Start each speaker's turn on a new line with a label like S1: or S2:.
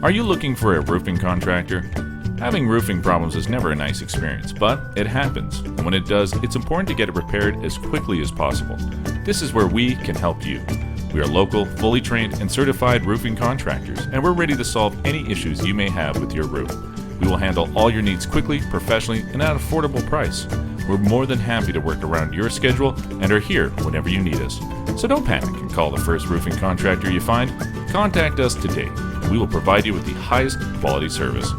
S1: Are you looking for a roofing contractor? Having roofing problems is never a nice experience, but it happens, and when it does, it's important to get it repaired as quickly as possible. This is where we can help you. We are local, fully trained, and certified roofing contractors, and we're ready to solve any issues you may have with your roof. We will handle all your needs quickly, professionally, and at an affordable price. We're more than happy to work around your schedule and are here whenever you need us. So don't panic and call the first roofing contractor you find. Contact us today, and we will provide you with the highest quality service.